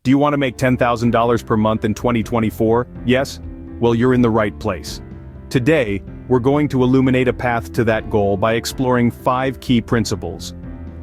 Do you want to make $10,000 per month in 2024? Yes? Well, you're in the right place. Today, we're going to illuminate a path to that goal by exploring 5 key principles.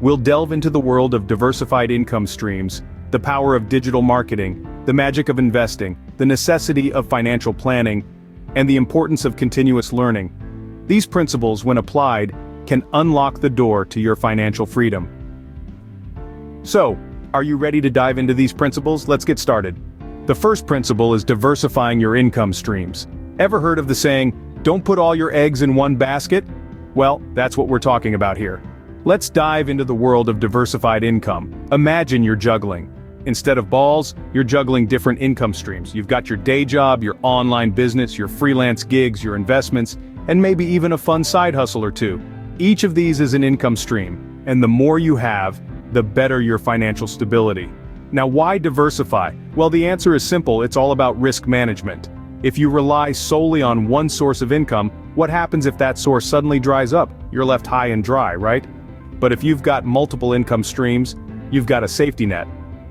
We'll delve into the world of diversified income streams, the power of digital marketing, the magic of investing, the necessity of financial planning, and the importance of continuous learning. These principles, when applied, can unlock the door to your financial freedom. So, are you ready to dive into these principles? Let's get started. The first principle is diversifying your income streams. Ever heard of the saying, "Don't put all your eggs in one basket"? Well, that's what we're talking about here. Let's dive into the world of diversified income. Imagine you're juggling. Instead of balls, you're juggling different income streams. You've got your day job, your online business, your freelance gigs, your investments, and maybe even a fun side hustle or two. Each of these is an income stream, and the more you have, the better your financial stability. Now, why diversify? Well, the answer is simple. It's all about risk management. If you rely solely on one source of income, what happens if that source suddenly dries up? You're left high and dry, right? But if you've got multiple income streams, you've got a safety net.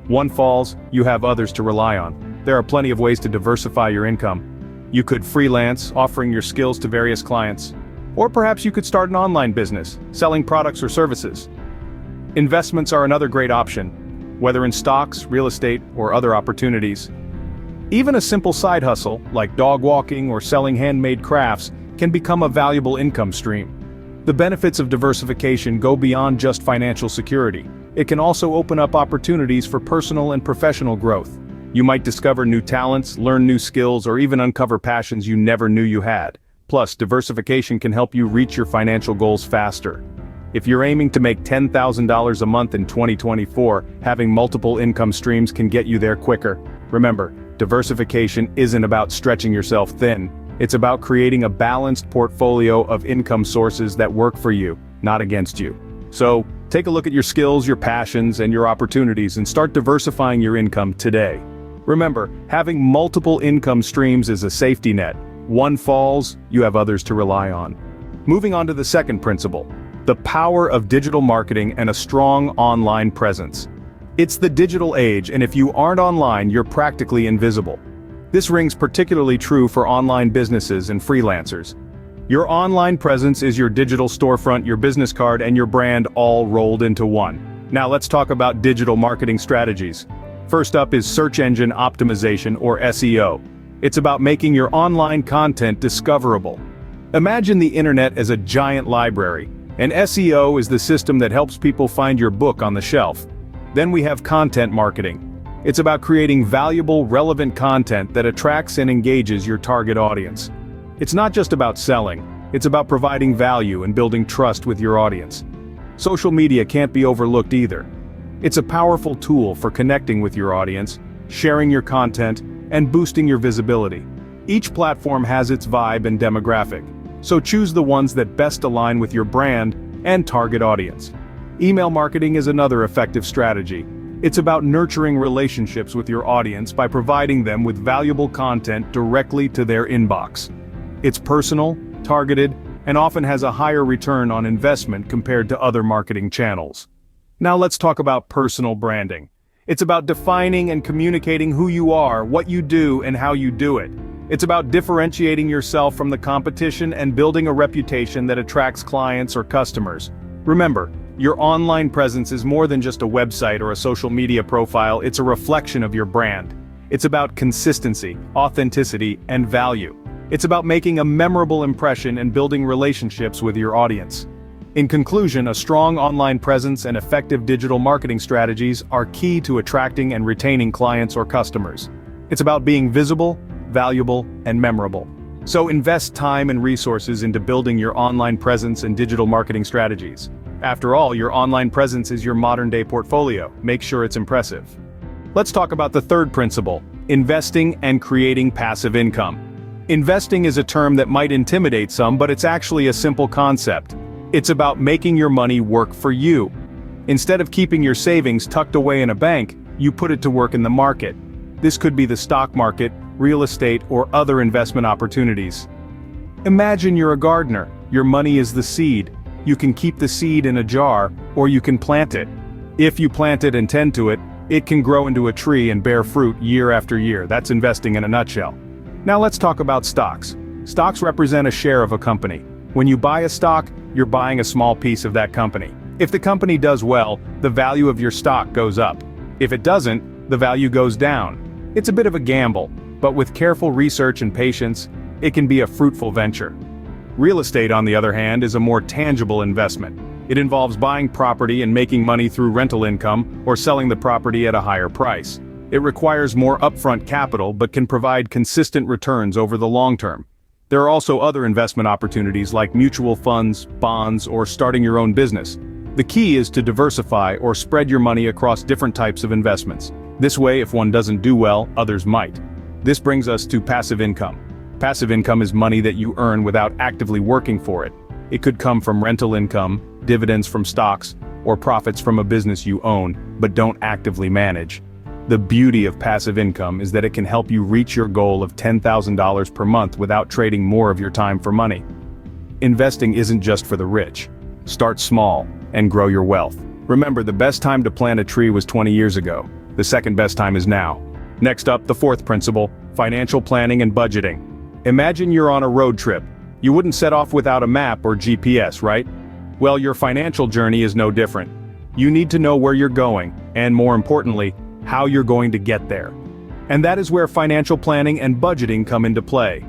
One falls, you have others to rely on. There are plenty of ways to diversify your income. You could freelance, offering your skills to various clients. Or perhaps you could start an online business, selling products or services. Investments are another great option, whether in stocks, real estate, or other opportunities. Even a simple side hustle, like dog walking or selling handmade crafts, can become a valuable income stream. The benefits of diversification go beyond just financial security. It can also open up opportunities for personal and professional growth. You might discover new talents, learn new skills, or even uncover passions you never knew you had. Plus, diversification can help you reach your financial goals faster. If you're aiming to make $10,000 a month in 2024, having multiple income streams can get you there quicker. Remember, diversification isn't about stretching yourself thin. It's about creating a balanced portfolio of income sources that work for you, not against you. So, take a look at your skills, your passions, and your opportunities and start diversifying your income today. Remember, having multiple income streams is a safety net. One falls, you have others to rely on. Moving on to the second principle. The power of digital marketing and a strong online presence. It's the digital age, and if you aren't online, you're practically invisible. This rings particularly true for online businesses and freelancers. Your online presence is your digital storefront, your business card, and your brand all rolled into one. Now let's talk about digital marketing strategies. First up is search engine optimization, or SEO. It's about making your online content discoverable. Imagine the internet as a giant library. And SEO is the system that helps people find your book on the shelf. Then we have content marketing. It's about creating valuable, relevant content that attracts and engages your target audience. It's not just about selling, it's about providing value and building trust with your audience. Social media can't be overlooked either. It's a powerful tool for connecting with your audience, sharing your content, and boosting your visibility. Each platform has its vibe and demographic. So choose the ones that best align with your brand and target audience. Email marketing is another effective strategy. It's about nurturing relationships with your audience by providing them with valuable content directly to their inbox. It's personal, targeted, and often has a higher return on investment compared to other marketing channels. Now let's talk about personal branding. It's about defining and communicating who you are, what you do, and how you do it. It's about differentiating yourself from the competition and building a reputation that attracts clients or customers. Remember, your online presence is more than just a website or a social media profile, it's a reflection of your brand. It's about consistency, authenticity, and value. It's about making a memorable impression and building relationships with your audience. In conclusion, a strong online presence and effective digital marketing strategies are key to attracting and retaining clients or customers. It's about being visible, valuable, and memorable. So invest time and resources into building your online presence and digital marketing strategies. After all, your online presence is your modern-day portfolio. Make sure it's impressive. Let's talk about the third principle, investing and creating passive income. Investing is a term that might intimidate some, but it's actually a simple concept. It's about making your money work for you. Instead of keeping your savings tucked away in a bank, you put it to work in the market. This could be the stock market, real estate, or other investment opportunities. Imagine you're a gardener. Your money is the seed. You can keep the seed in a jar, or you can plant it. If you plant it and tend to it, It can grow into a tree and bear fruit year after year. That's investing in a nutshell. Now let's talk about stocks. Stocks represent a share of a company. When you buy a stock, you're buying a small piece of that company. If the company does well, the value of your stock goes up. If it doesn't, the value goes down. It's a bit of a gamble, but with careful research and patience, it can be a fruitful venture. Real estate, on the other hand, is a more tangible investment. It involves buying property and making money through rental income or selling the property at a higher price. It requires more upfront capital but can provide consistent returns over the long term. There are also other investment opportunities like mutual funds, bonds, or starting your own business. The key is to diversify or spread your money across different types of investments. This way, if one doesn't do well, others might. This brings us to passive income. Passive income is money that you earn without actively working for it. It could come from rental income, dividends from stocks, or profits from a business you own, but don't actively manage. The beauty of passive income is that it can help you reach your goal of $10,000 per month without trading more of your time for money. Investing isn't just for the rich. Start small and grow your wealth. Remember, the best time to plant a tree was 20 years ago. The second best time is now. Next up, the fourth principle, financial planning and budgeting. Imagine you're on a road trip. You wouldn't set off without a map or GPS, right? Well, your financial journey is no different. You need to know where you're going, and more importantly, how you're going to get there. And that is where financial planning and budgeting come into play.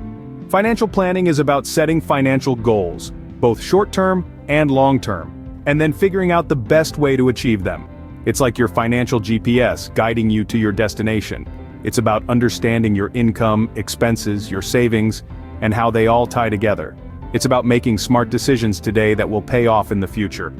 Financial planning is about setting financial goals, both short-term and long-term, and then figuring out the best way to achieve them. It's like your financial GPS guiding you to your destination. It's about understanding your income, expenses, your savings, and how they all tie together. It's about making smart decisions today that will pay off in the future.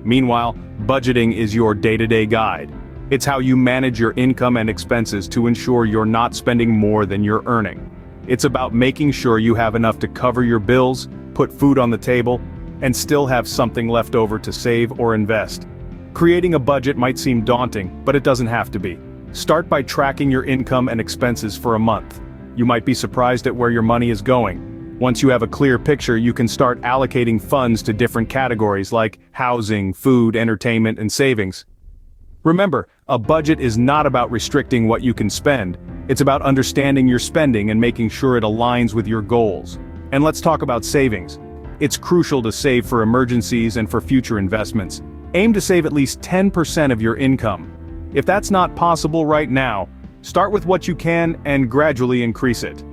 Meanwhile, budgeting is your day-to-day guide. It's how you manage your income and expenses to ensure you're not spending more than you're earning. It's about making sure you have enough to cover your bills, put food on the table, and still have something left over to save or invest. Creating a budget might seem daunting, but it doesn't have to be. Start by tracking your income and expenses for a month. You might be surprised at where your money is going. Once you have a clear picture, you can start allocating funds to different categories like housing, food, entertainment, and savings. Remember, a budget is not about restricting what you can spend. It's about understanding your spending and making sure it aligns with your goals. And let's talk about savings. It's crucial to save for emergencies and for future investments. Aim to save at least 10% of your income. If that's not possible right now, start with what you can and gradually increase it.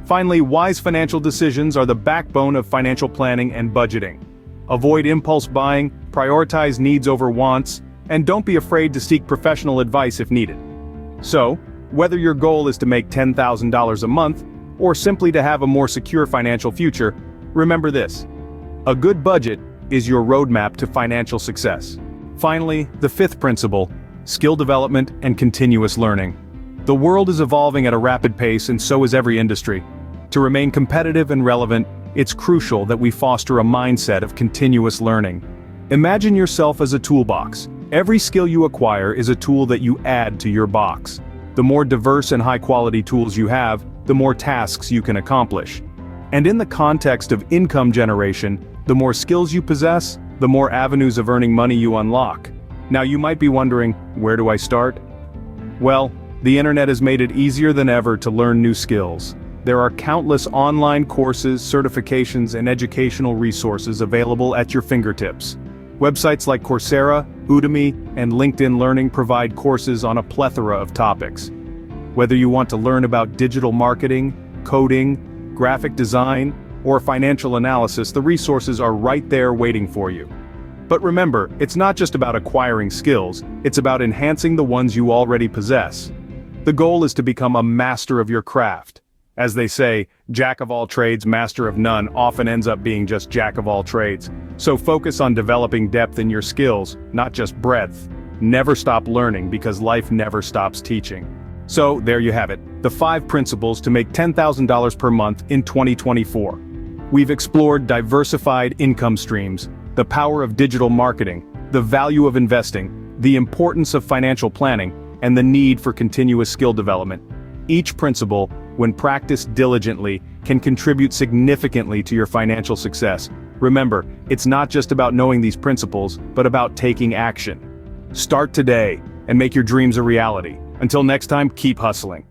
Finally, wise financial decisions are the backbone of financial planning and budgeting. Avoid impulse buying, prioritize needs over wants, and don't be afraid to seek professional advice if needed. So, whether your goal is to make $10,000 a month, or simply to have a more secure financial future, remember this: a good budget is your roadmap to financial success. Finally, the fifth principle, skill development and continuous learning. The world is evolving at a rapid pace, and so is every industry. To remain competitive and relevant, it's crucial that we foster a mindset of continuous learning. Imagine yourself as a toolbox. Every skill you acquire is a tool that you add to your box. The more diverse and high-quality tools you have, the more tasks you can accomplish. And in the context of income generation, the more skills you possess, the more avenues of earning money you unlock. Now you might be wondering, where do I start? Well, the internet has made it easier than ever to learn new skills. There are countless online courses, certifications, and educational resources available at your fingertips. Websites like Coursera, Udemy, and LinkedIn Learning provide courses on a plethora of topics. Whether you want to learn about digital marketing, coding, graphic design, or financial analysis, the resources are right there waiting for you. But remember, it's not just about acquiring skills, it's about enhancing the ones you already possess. The goal is to become a master of your craft. As they say, jack of all trades, master of none often ends up being just jack of all trades. So focus on developing depth in your skills, not just breadth. Never stop learning because life never stops teaching. So there you have it, the 5 principles to make $10,000 per month in 2024. We've explored diversified income streams, the power of digital marketing, the value of investing, the importance of financial planning, and the need for continuous skill development. Each principle, when practiced diligently, can contribute significantly to your financial success. Remember, it's not just about knowing these principles, but about taking action. Start today. and make your dreams a reality. Until next time, keep hustling.